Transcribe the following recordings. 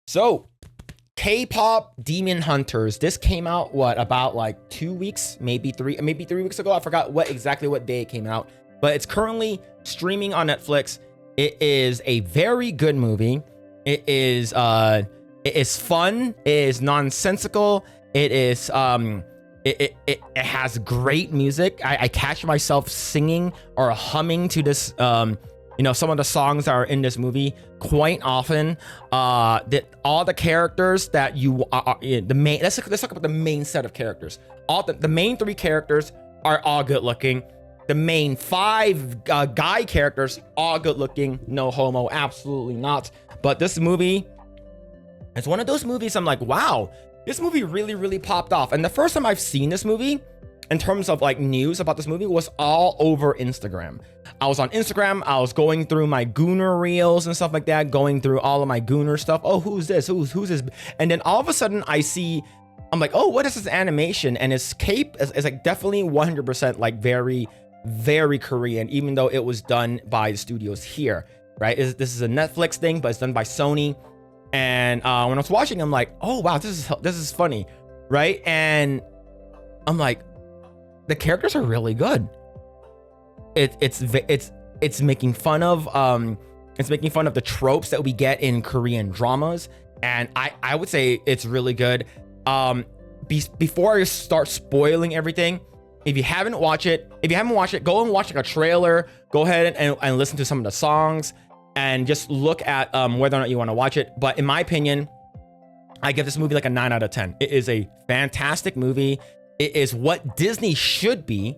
So, K-pop Demon Hunters. This came out about like 2 weeks, maybe 3 weeks ago. I forgot exactly what day it came out, but it's currently streaming on Netflix. It is a very good movie. It is fun. It is nonsensical. It is it has great music. I catch myself singing or humming to this some of the songs that are in this movie quite often. That all the characters that you are the main. Let's talk about the main set of characters. All the main 3 characters are all good looking. The main 5 guy characters all good looking. No homo, absolutely not. But this movie, it's one of those movies I'm like, wow, this movie really popped off. And the first time I've seen this movie, in terms of like news about this movie, was all over Instagram. I was on Instagram, I was going through my Gooner reels and stuff like that, going through all of my Gooner stuff. Oh, who's this? Who's this? And then all of a sudden I'm like, oh, what is this animation? And it's like definitely 100% like very Korean, even though it was done by the studios here, right? This is a Netflix thing, but it's done by Sony. And when I was watching, I'm like, oh wow, this is funny, right? And I'm like, the characters are really good. It's making fun of the tropes that we get in Korean dramas, and I would say it's really good. Before I start spoiling everything, if you haven't watched it, go and watch like a trailer. Go ahead and listen to some of the songs and just look at whether or not you want to watch it. But in my opinion, I give this movie like a 9 out of 10. It is a fantastic movie. It is what Disney should be.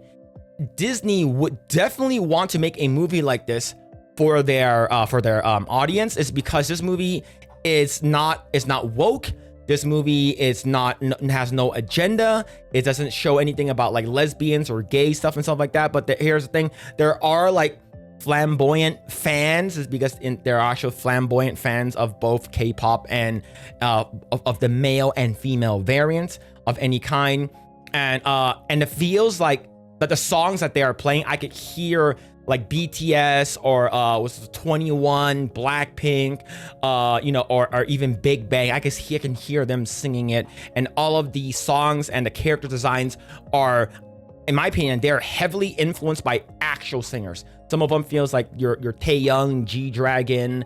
Disney would definitely want to make a movie like this for their audience. Is because this movie is not woke. This movie has no agenda. It doesn't show anything about like lesbians or gay stuff and stuff like that. But here's the thing: there are like flamboyant fans, is because there are actual flamboyant fans of both K-pop and of the male and female variants of any kind. And it feels like that the songs that they are playing, I could hear like BTS or was 21, Blackpink, or even Big Bang. I can hear them singing it, and all of the songs and the character designs are, in my opinion, they're heavily influenced by actual singers. Some of them feels like your Taeyoung, G-Dragon.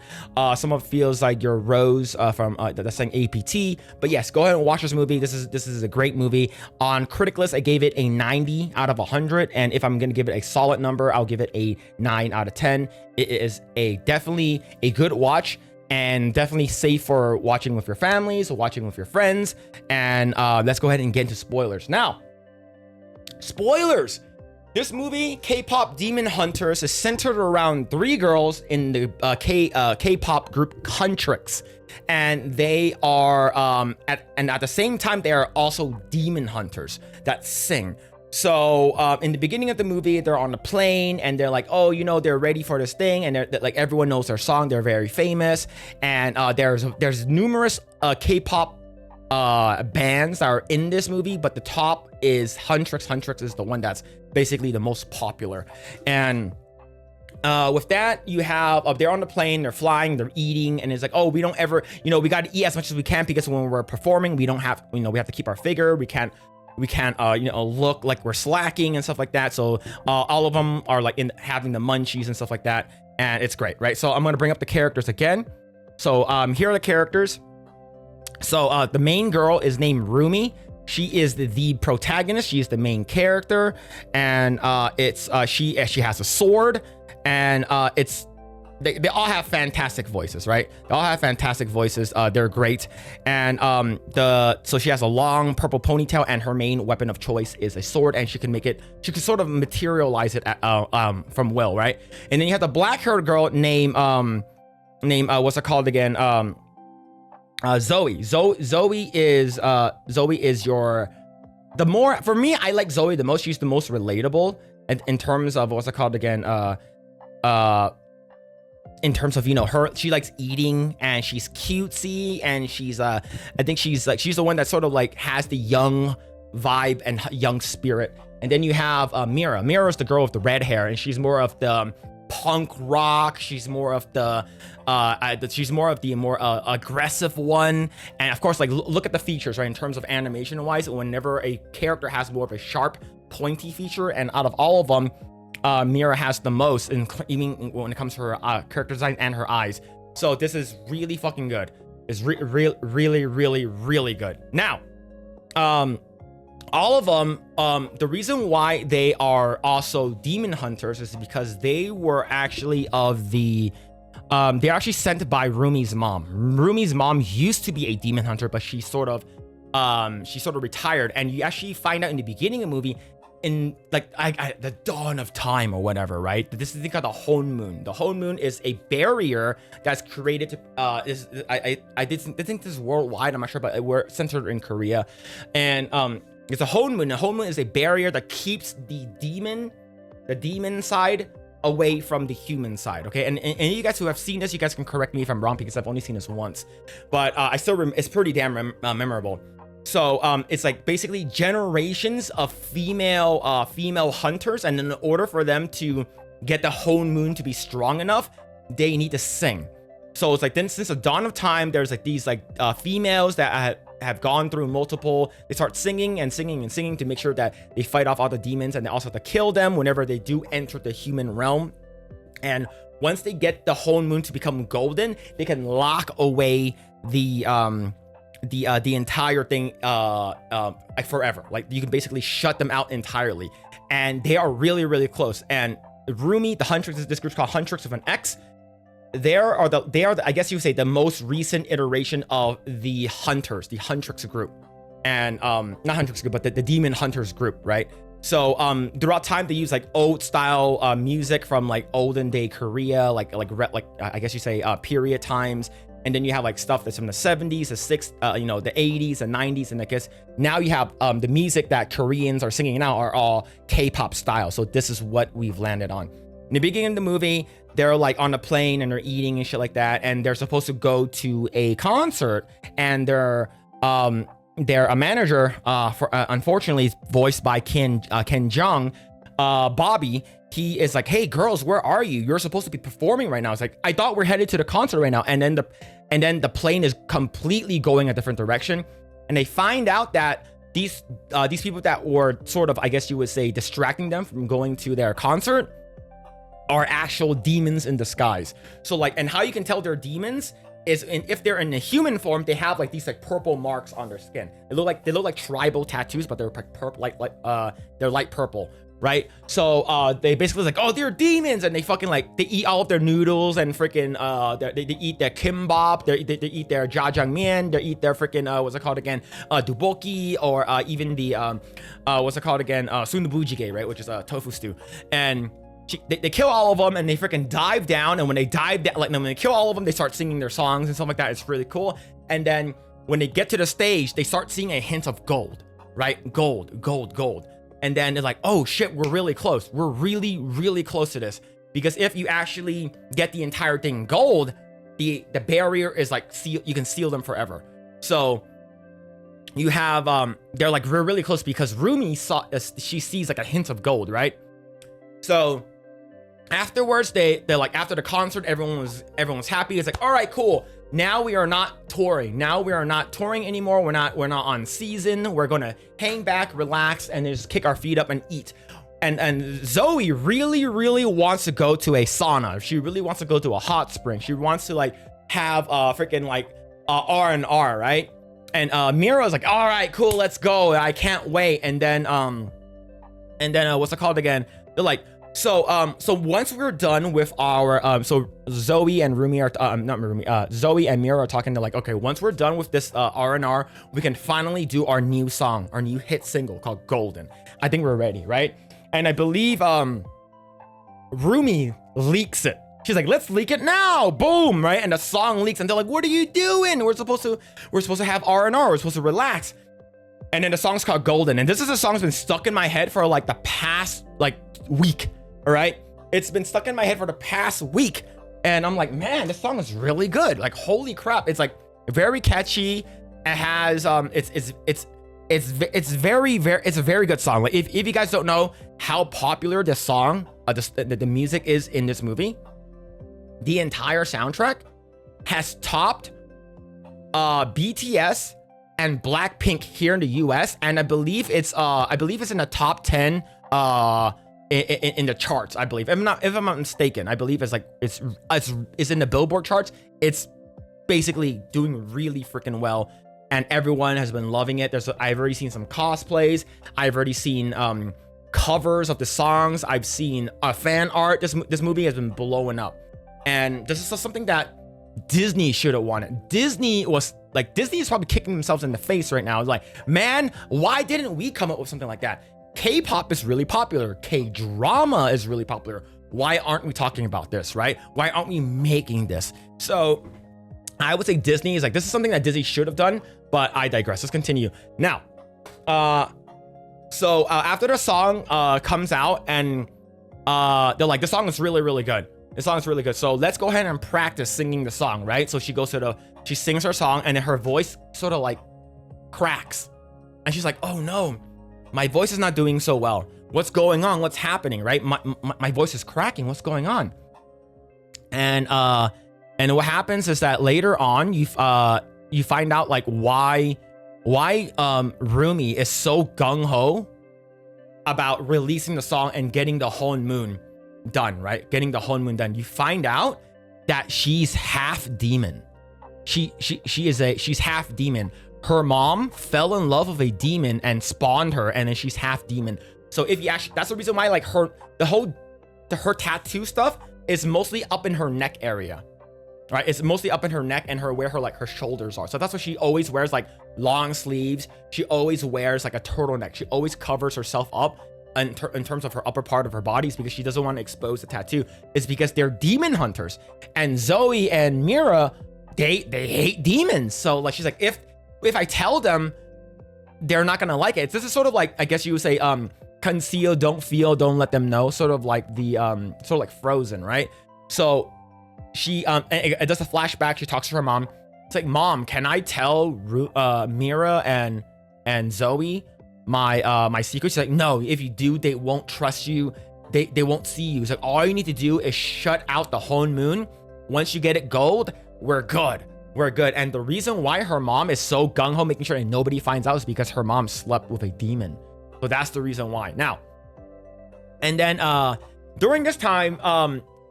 Some of it feels like your Rose from that's saying APT. But yes, go ahead and watch this movie. This is a great movie. On Critic List, I gave it a 90 out of 100, and if I'm gonna give it a solid number, I'll give it a 9 out of 10. It is definitely a good watch, and definitely safe for watching with your families or watching with your friends. And let's go ahead and get into spoilers now. Spoilers. This movie, K-pop Demon Hunters, is centered around 3 girls in the K-pop group Climax, and they are at the same time they are also demon hunters that sing. So in the beginning of the movie, they're on a plane and they're like, oh, they're ready for this thing, and they're like, everyone knows their song, they're very famous, and there's numerous K-pop bands that are in this movie, but the top is Huntrix. Huntrix is the one that's basically the most popular. And with that, you have they're on the plane, they're flying, they're eating, and it's like, oh, we don't ever, we got to eat as much as we can, because when we're performing, we don't have, we have to keep our figure. We can't look like we're slacking and stuff like that. So all of them are like having the munchies and stuff like that, and it's great, right? So I'm gonna bring up the characters again. So here are the characters. So the main girl is named Roomie. She is the protagonist. She is the main character, and she has a sword, and they all have fantastic voices, right? They all have fantastic voices. They're great, and so she has a long purple ponytail, and her main weapon of choice is a sword, and she can sort of materialize it from will, right? And then you have the black-haired girl named what's it called again? Zoe. Zoe is for me, I like Zoe the most. She's the most relatable in terms of what's it called again? In terms of her, she likes eating, and she's cutesy, and she's I think she's the one that sort of like has the young vibe and young spirit. And then you have Mira. Mira is the girl with the red hair, and she's more of the punk rock. She's more of the more aggressive one. And of course, like look at the features, right? In terms of animation wise, whenever a character has more of a sharp, pointy feature, and out of all of them, Mira has the most, even when it comes to her character design and her eyes. So this is really fucking good. It's really good. Now, all of them, the reason why they are also demon hunters is because they were actually they're actually sent by Roomie's mom. Roomie's mom used to be a demon hunter, but she sort of retired. And you actually find out in the beginning of the movie, in like the dawn of time or whatever, right? This is the thing called the Hone Moon. The Hone Moon is a barrier that's created to I did think this is worldwide, I'm not sure, but we're centered in Korea. And it's a Hone Moon. The Hone Moon is a barrier that keeps the demon side away from the human side. Okay, and you guys who have seen this, you guys can correct me if I'm wrong, because I've only seen this once, but it's pretty damn memorable. So it's like basically generations of female hunters, and in order for them to get the Hone Moon to be strong enough, they need to sing. So it's like then since the dawn of time, there's like these females that have gone through multiple. They start singing and singing and singing to make sure that they fight off all the demons, and they also have to kill them whenever they do enter the human realm. And once they get the Hone Moon to become golden, they can lock away the entire thing like forever. Like you can basically shut them out entirely, and they are really close. And Roomie, the Huntrix, this group's called Huntrix with an X. They are the I guess you would say the most recent iteration of the Hunters, the Huntrix group, and not Huntrix group, but the Demon Hunters group, right? So throughout time they use like old style music from like olden day Korea, like I guess you say period times. And then you have like stuff that's from the 70s, the 60s, the 80s, the 90s, and I guess now you have the music that Koreans are singing now are all K-pop style. So this is what we've landed on. In the beginning of the movie, they're like on a plane and they're eating and shit like that, and they're supposed to go to a concert, and they're a manager, unfortunately, is voiced by Ken Jeong, Bobby. He is like, "Hey girls, where are you? You're supposed to be performing right now." It's like, I thought we're headed to the concert right now, and then the plane is completely going a different direction, and they find out that these people that were sort of, I guess you would say, distracting them from going to their concert are actual demons in disguise. So like, and how you can tell they're demons is if they're in a human form, they have like these like purple marks on their skin. They look like tribal tattoos, but they're like purple, they're light purple, right? So they basically like, oh, they're demons, and they fucking like, they eat all of their noodles and freaking they eat their kimbap, they eat their jjajangmyeon, they eat their freaking what's it called again, duboki, or even the what's it called again, sundubu-jjigae, right, which is a tofu stew. And they kill all of them, and they freaking dive down, and when they dive down, like when they kill all of them, they start singing their songs and stuff like that. It's really cool. And then when they get to the stage, they start seeing a hint of gold, right? Gold. And then they're like, oh shit, we're really close. We're really close to this. Because if you actually get the entire thing gold, the barrier is like, you can seal them forever. So you have, they're like, we're really close, because Roomie she sees like a hint of gold, right? So afterwards, they're like, after the concert, everyone was happy. It's like, all right, cool. Now we are not touring. Now we are not touring anymore. We're not on season. We're gonna hang back, relax, and just kick our feet up and eat. And Zoe really wants to go to a sauna. She really wants to go to a hot spring. She wants to like have freaking like R&R, right? And Mira's like, all right, cool, let's go. I can't wait. And then what's it called again? They're like, so once we're done with our so Zoe and Roomie are not Roomie, Zoe and Mira are talking. They're like, okay, once we're done with this R&R, we can finally do our new song, our new hit single called Golden. I think we're ready, right? And I believe Roomie leaks it. She's like, let's leak it now, boom, right? And the song leaks, and they're like, what are you doing? We're supposed to have R&R. We're supposed to relax. And then the song's called Golden, and this is a song that's been stuck in my head for like the past like week. All right, it's been stuck in my head for the past week, and I'm like, man, this song is really good. Like, holy crap, it's like very catchy. It has it's a very good song. Like if you guys don't know how popular the song, the music is in this movie, the entire soundtrack has topped BTS and Blackpink here in the US, and I believe it's in the top 10 in the charts. I believe, if I'm not mistaken, I believe it's in the Billboard charts. It's basically doing really freaking well, and everyone has been loving it. I've already seen some cosplays. I've already seen covers of the songs. I've seen fan art. This movie has been blowing up, and this is something that Disney should have wanted. Disney is probably kicking themselves in the face right now. It's like, man, why didn't we come up with something like that? K-pop is really popular. K-drama is really popular. Why aren't we talking about this, right? Why aren't we making this? So I would say Disney is like, this is something that Disney should have done, but I digress. Let's continue. Now, so after the song comes out, and they're like, the song is really, really good. The song is really good. So let's go ahead and practice singing the song, right? So she sings her song, and then her voice sort of like cracks. And she's like, oh no, my voice is not doing so well. What's going on? What's happening, right? My voice is cracking. What's going on? And what happens is that later on, you find out like why Roomie is so gung-ho about releasing the song and getting the honeymoon done, right? Getting the honeymoon done. You find out that she's half demon. She's half demon. Her mom fell in love with a demon and spawned her, and then she's half demon. So if you actually, that's the reason why like her tattoo stuff is mostly up in her neck area, right? It's mostly up in her neck and where her shoulders are. So that's why she always wears like long sleeves. She always wears like a turtleneck. She always covers herself up in terms of her upper part of her body, is because she doesn't want to expose the tattoo. It's because they're demon hunters, and Zoe and Mira, they hate demons. So like she's like, if I tell them, they're not gonna like it. This is sort of like, I guess you would say, conceal, don't feel, don't let them know. Sort of like the sort of like Frozen, right? So she it does a flashback. She talks to her mom. It's like, Mom, can I tell Mira and Zoe my secret? She's like, no, if you do, they won't trust you. They won't see you. It's like, all you need to do is shut out the honeymoon. Once you get it gold, we're good. We're good. And the reason why her mom is so gung-ho making sure that nobody finds out is because her mom slept with a demon. So that's the reason why. Now, and then during this time,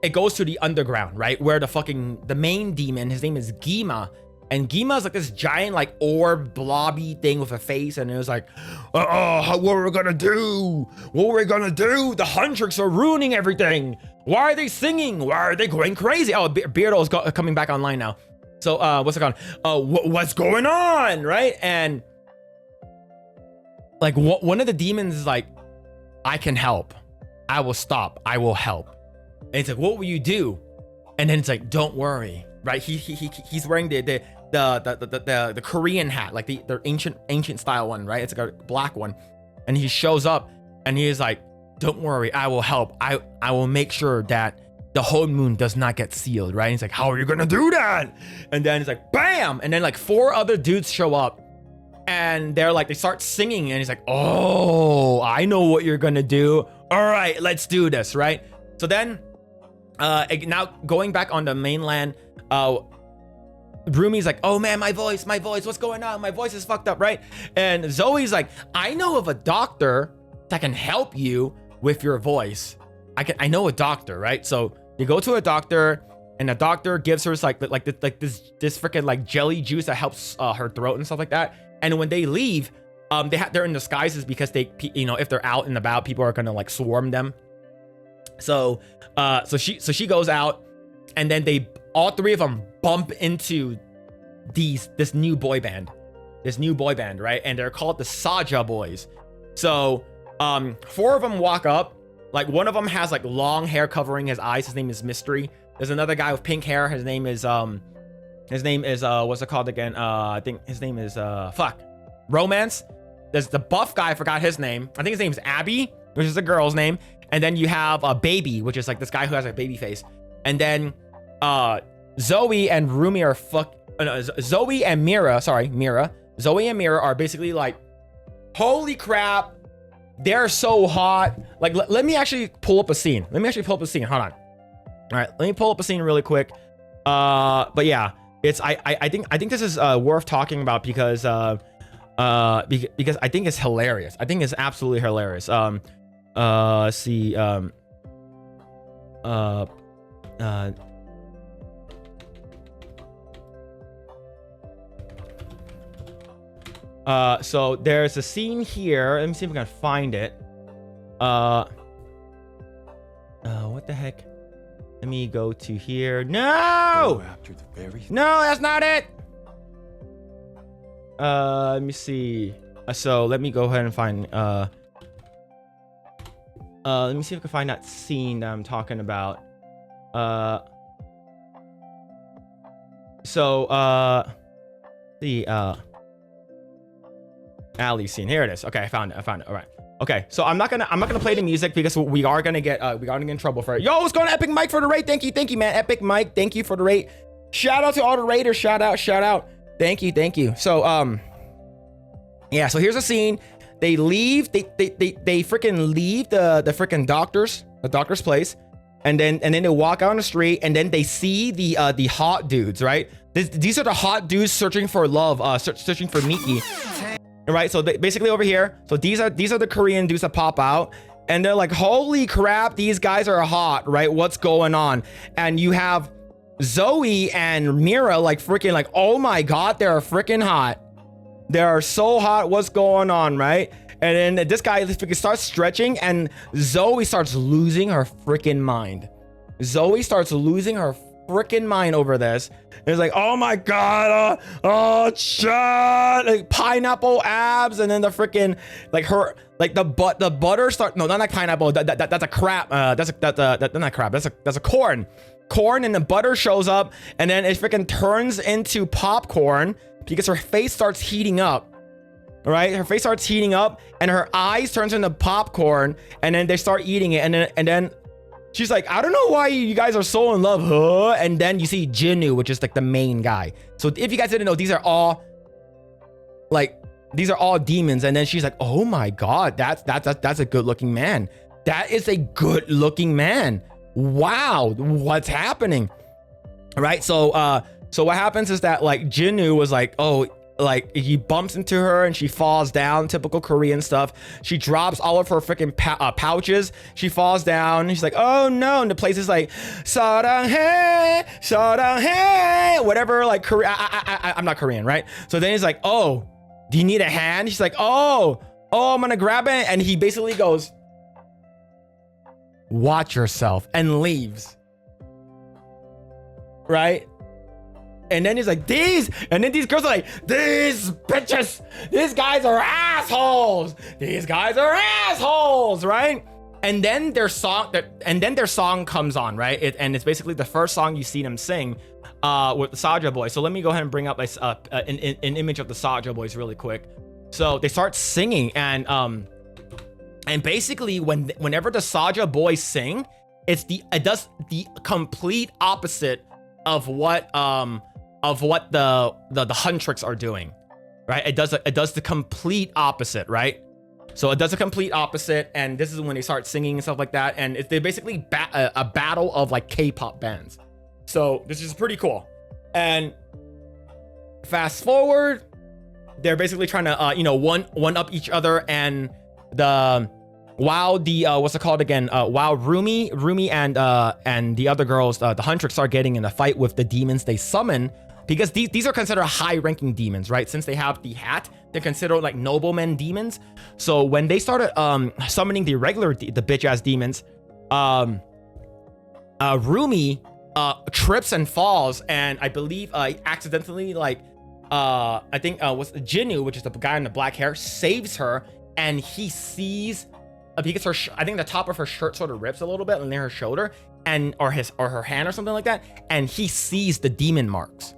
it goes to the underground, right? Where the main demon, his name is Gima. And Gima is like this giant like orb blobby thing with a face, and it was like, what are we gonna do? What are we gonna do? The Huntrix are ruining everything. Why are they singing? Why are they going crazy? Oh, Beardo is coming back online now. So what's it called? What's going on, right? And like one of the demons is like, I can help. I will stop. I will help. And it's like, what will you do? And then it's like, don't worry, right? He's wearing the Korean hat, like the ancient style one, right? It's like a black one. And he shows up and he is like, don't worry, I will help. I will make sure that the honeymoon does not get sealed, right? And he's like, how are you gonna do that? And then he's like, bam! And then like 4 other dudes show up, and they start singing, and he's like, oh, I know what you're gonna do. All right, let's do this, right? So then, now going back on the mainland, Roomie's like, oh man, my voice, what's going on? My voice is fucked up, right? And Zoe's like, I know of a doctor that can help you with your voice. I know a doctor, right? So you go to a doctor, and the doctor gives her this freaking like jelly juice that helps her throat and stuff like that. And when they leave, they're in disguises because if they're out and about, people are gonna like swarm them. So she goes out, and then all 3 of them bump into this new boy band, right? And they're called the Saja boys. So 4 of them walk up. Like one of them has like long hair covering his eyes. His name is Mystery. There's another guy with pink hair. His name is what's it called again? I think his name is Romance. There's the buff guy. I forgot his name. I think his name is Abby, which is a girl's name. And then you have a Baby, which is like this guy who has a baby face. And then Zoe and Roomie are Zoe and Mira. Zoe and Mira are basically like Holy crap, they're so hot. Like, let me actually pull up a scene. Hold on. All right, let me pull up a scene really quick. But yeah, it's I think this is worth talking about because I think it's hilarious. I think it's absolutely hilarious. See, so there's a scene here. Let me see if I can find it. What the heck? Let me go to here. No! No, that's not it. Let me see. So let me go ahead and find. Let me see if I can find that scene that I'm talking about. The alley scene. Here it is. Okay, I found it. All right. Okay, so I'm not gonna play the music because we are gonna get in trouble for it. Yo, what's going on, Epic Mike, for the raid? Thank you, man. Epic Mike, thank you for the raid. Shout out to all the raiders. Shout out. Thank you. So yeah. So here's a scene. They leave. They freaking leave the freaking doctor's place, and then they walk out on the street, and then they see the hot dudes, right? These are the hot dudes searching for love, searching for Miki. Right, so basically over here, so these are the Korean dudes that pop out, and they're like, holy crap, these guys are hot, right? What's going on? And you have Zoe and Mira like freaking like, oh my god, they're freaking hot. They are so hot. What's going on, right? And then this guy freaking starts stretching, and Zoe starts losing her freaking mind. Freaking mind over this. It's like, oh my god, shut, like pineapple abs, and then the freaking like her like the butter start. No, not like pineapple. That's a crap. That's not crap. That's a corn, and the butter shows up, and then it freaking turns into popcorn because her face starts heating up. Right, her face starts heating up, and her eyes turns into popcorn, and then they start eating it, and then. She's like, I don't know why you guys are so in love, huh? And then you see Jinwoo, which is like the main guy. So if you guys didn't know, these are all demons. And then she's like, oh my god, that's a good looking man. That is a good looking man. Wow, what's happening? Right? So what happens is that like Jinwoo was like, oh, like he bumps into her and she falls down, typical Korean stuff. She drops all of her freaking pouches. She falls down and she's like, oh no. And the place is like, saranghae, whatever, like Korean. I'm not Korean, right? So then he's like, oh, do you need a hand? She's like, oh, I'm gonna grab it. And he basically goes, watch yourself, and leaves. Right? And then he's like, these girls are like, these bitches, these guys are assholes, right? And then their song comes on, right? And it's basically the first song you see them sing with the Saja boys. So let me go ahead and bring up an image of the Saja boys really quick. So they start singing, and basically whenever the Saja boys sing, it does the complete opposite of what the Huntrix are doing, right? It does the complete opposite, right? So it does a complete opposite, and this is when they start singing and stuff like that, and they're basically a battle of like K-pop bands. So this is pretty cool. And fast forward, they're basically trying to one up each other, and while what's it called again? While Roomie and the other girls, the Huntrix, are getting in a fight with the demons they summon, because these are considered high-ranking demons, right? Since they have the hat, they're considered like noblemen demons. So when they started summoning the bitch-ass demons, Roomie trips and falls, and I believe accidentally was Jinwoo, which is the guy in the black hair, saves her, and he sees. Because I think the top of her shirt sort of rips a little bit near her shoulder, or her hand or something like that, and he sees the demon marks.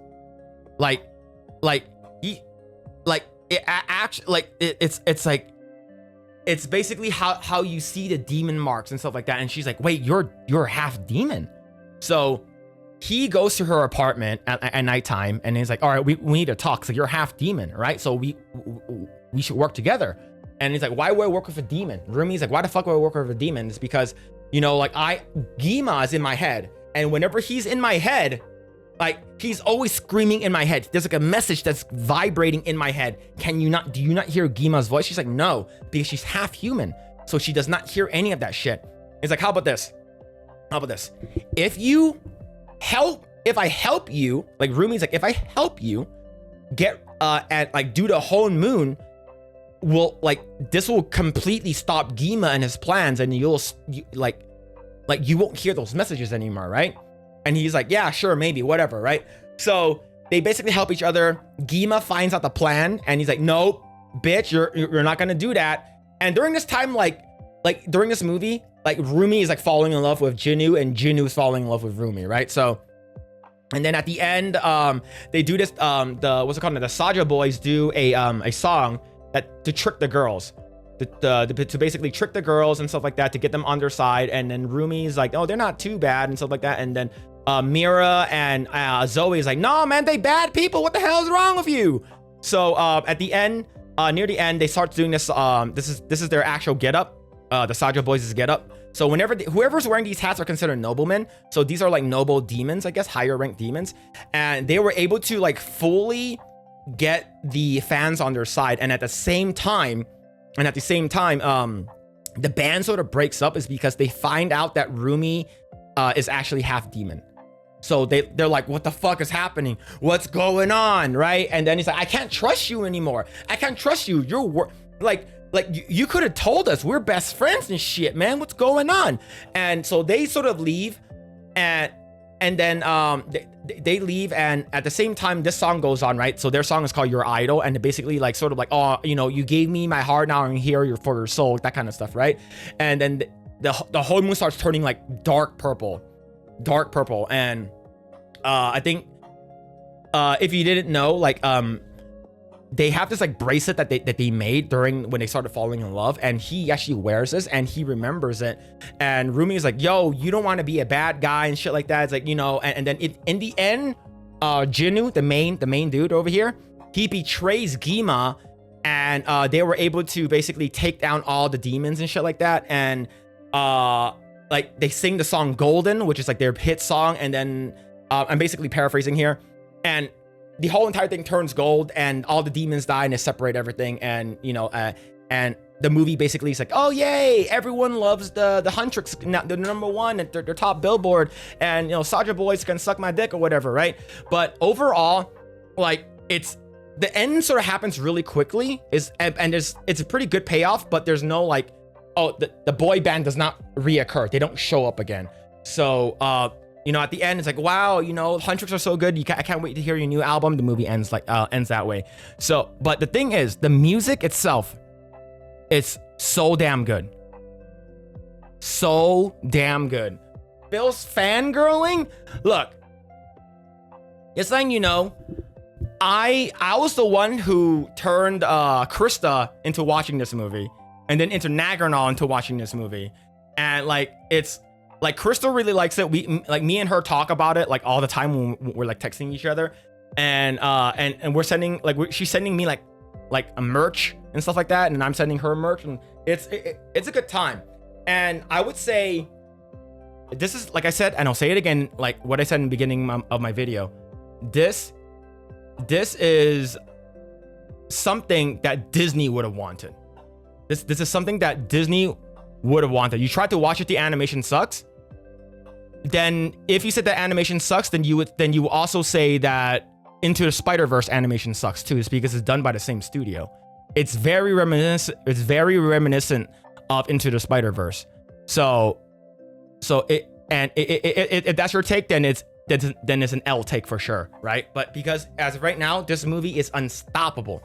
It's basically how you see the demon marks and stuff like that. And she's like, wait, you're half demon. So he goes to her apartment at nighttime, and he's like, all right, we need to talk. So you're half demon, right? So we should work together. And he's like, why would I work with a demon? Roomie's like, why the fuck would I work with a demon? It's because, you know, like Gima is in my head. And whenever he's in my head, like he's always screaming in my head. There's like a message that's vibrating in my head. Do you not hear Gima's voice? She's like, no, because she's half human. So she does not hear any of that shit. It's like, how about this? If I help you, like Roomie's like, if I help you get, and like do the whole moon, this will completely stop Gima and his plans, and you won't hear those messages anymore, right? And he's like, yeah, sure, maybe, whatever, right? So they basically help each other. Gima finds out the plan, and he's like, nope, bitch, you're not gonna do that. And during this time, like during this movie, like Roomie is like falling in love with Jinwoo, and Jinwoo is falling in love with Roomie, right? So, and then at the end, they do this, the Saja boys do a song to trick the girls, to basically trick the girls and stuff like that, to get them on their side. And then Roomie's like, oh, they're not too bad and stuff like that. And then Mira and Zoe's like, no, man, they bad people. What the hell is wrong with you? So at the end, near the end, they start doing this. This is their actual getup. The Saja boys' getup. So whoever's wearing these hats are considered noblemen. So these are like noble demons, I guess, higher ranked demons. And they were able to like fully get the fans on their side. And at the same time, the band sort of breaks up is because they find out that Roomie is actually half demon. So they're like, what the fuck is happening? What's going on, right? And then he's like, I can't trust you anymore. I can't trust you. You're like you could have told us we're best friends and shit, man. What's going on? And so they sort of leave, and then they leave, and at the same time this song goes on, right? So their song is called Your Idol, and basically like sort of like, oh, you know, you gave me my heart, now I'm here for your soul, that kind of stuff, right? And then the whole moon starts turning like dark purple, and I think if you didn't know, like they have this like bracelet that they made during when they started falling in love, and he actually wears this and he remembers it. And Roomie is like, yo, you don't want to be a bad guy and shit like that. It's like, you know, and then in the end, Jinwoo, the main dude over here, he betrays Gima, and they were able to basically take down all the demons and shit like that. And like they sing the song Golden, which is like their hit song, and then I'm basically paraphrasing here, and the whole entire thing turns gold, and all the demons die, and they separate everything. And you know, and the movie basically is like, oh yay, everyone loves the Huntrix, the number one at their top billboard, and you know, Saja boys can suck my dick or whatever, right? But overall, like it's the end sort of happens really quickly, it's a pretty good payoff, but there's no like, oh, the boy band does not reoccur, they don't show up again. So you know, at the end, it's like, wow, you know, Huntrix are so good. I can't wait to hear your new album. The movie ends that way. So, but the thing is, the music itself, it's so damn good. So damn good. Bill's fangirling. Look, it's letting you know, I was the one who turned Krista into watching this movie, and then into Nagernal into watching this movie, and like it's. Like Crystal really likes it. We like me and her talk about it like all the time when we're like texting each other, and we're sending like she's sending me like a merch and stuff like that, and I'm sending her merch, and it's a good time. And I would say this is, like I said, and I'll say it again, like what I said in the beginning of my video. This is something that Disney would have wanted. This is something that Disney would have wanted. You tried to watch it, the animation sucks. Then if you said that animation sucks, then you will also say that Into the Spider-Verse animation sucks too. It's because it's done by the same studio. It's very reminiscent of Into the Spider-Verse. So if that's your take, then it's an L take for sure, right? But because as of right now, this movie is unstoppable,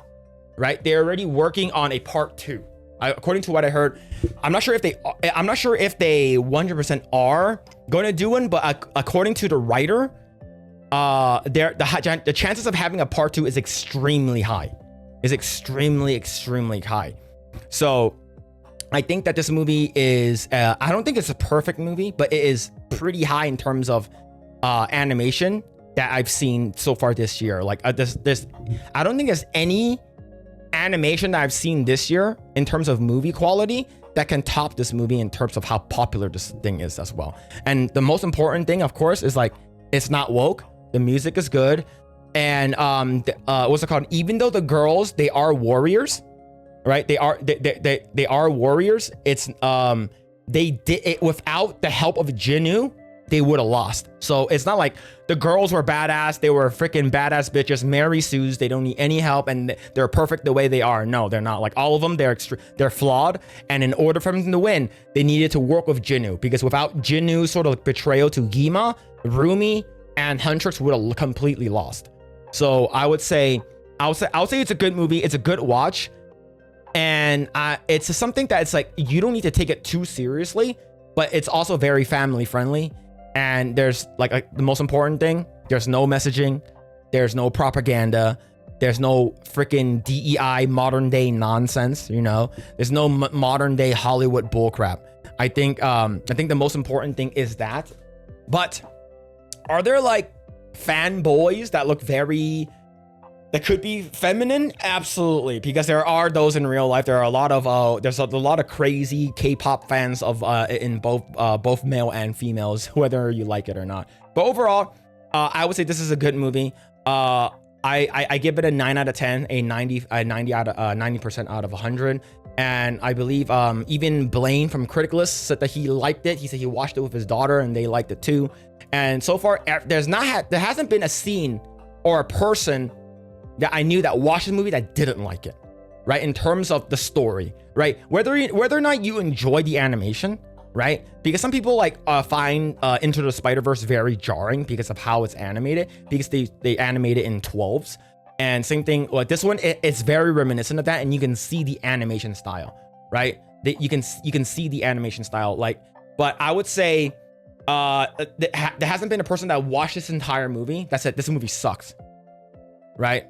right? They're already working on a part 2. According to what I heard, I'm not sure if they 100% are going to do one, but according to the writer, the chances of having a part 2 is extremely high. Extremely high. So I think that this movie is, I don't think it's a perfect movie, but it is pretty high in terms of animation that I've seen so far this year. Like this, I don't think there's any animation that I've seen this year in terms of movie quality that can top this movie in terms of how popular this thing is as well. And the most important thing, of course, is like it's not woke. The music is good, and what's it called? Even though the girls, they are warriors, right? They are warriors. It's they did it without the help of Jinwoo, they would have lost. So it's not like the girls were badass. They were freaking badass bitches, Mary Sue's. They don't need any help and they're perfect the way they are. No, they're not. Like all of them, they're flawed. And in order for them to win, they needed to work with Jinwoo, because without Jinwoo's sort of betrayal to Gima, Roomie and Huntrix would have completely lost. So I would say it's a good movie. It's a good watch. And it's something that it's like, you don't need to take it too seriously, but it's also very family friendly. And there's like the most important thing, there's no messaging, there's no propaganda, there's no freaking DEI modern day nonsense, you know, there's no modern day Hollywood bullcrap. I think the most important thing is that. But are there like fanboys that look that could be feminine? Absolutely, because there are those in real life. There are a lot of crazy K-pop fans of in both male and females, whether you like it or not. But overall, I would say this is a good movie. I give it a 9 out of 10, a 90% out of 100. And I believe even Blaine from Criticalist said that he liked it. He said he watched it with his daughter and they liked it too. And so far, there hasn't been a scene or a person that I knew that watched the movie that didn't like it, right? In terms of the story, right? Whether or not you enjoy the animation, right? Because some people like find Into the Spider-Verse very jarring because of how it's animated, because they animate it in 12s. And same thing, like this one, it's very reminiscent of that, and you can see the animation style, right? You can see the animation style, like. But I would say there hasn't been a person that watched this entire movie that said this movie sucks, right?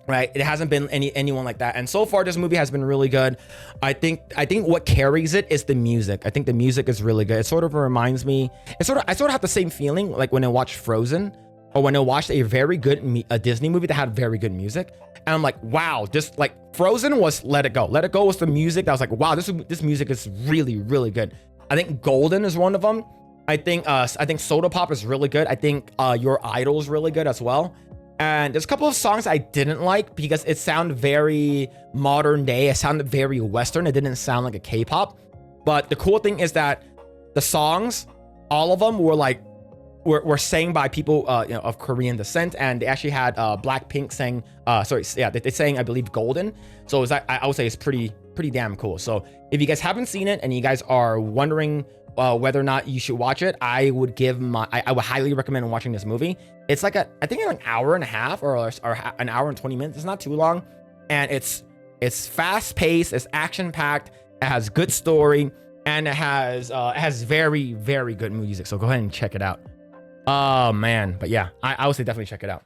Right, it hasn't been anyone like that, and so far this movie has been really good. I think what carries it is the music. I think the music is really good. It sort of reminds me. I sort of have the same feeling like when I watched Frozen, or when I watched a very good Disney movie that had very good music, and I'm like, wow, this like Frozen was Let It Go. Let It Go was the music that was like, wow, this music is really really good. I think Golden is one of them. I think Soda Pop is really good. I think Your Idol is really good as well. And there's a couple of songs I didn't like because it sounded very modern day. It sounded very Western. It didn't sound like a K-pop. But the cool thing is that the songs, all of them were sang by people of Korean descent, and they actually had Blackpink sang. They sang, I believe, Golden. So it was, I would say it's pretty damn cool. So if you guys haven't seen it and you guys are wondering whether or not you should watch it, I would highly recommend watching this movie. It's like I think an hour and a half or an hour and 20 minutes. It's not too long, and it's fast paced, it's action packed, it has good story, and it has very very good music. So go ahead and check it out. Oh man, but yeah, I would say definitely check it out.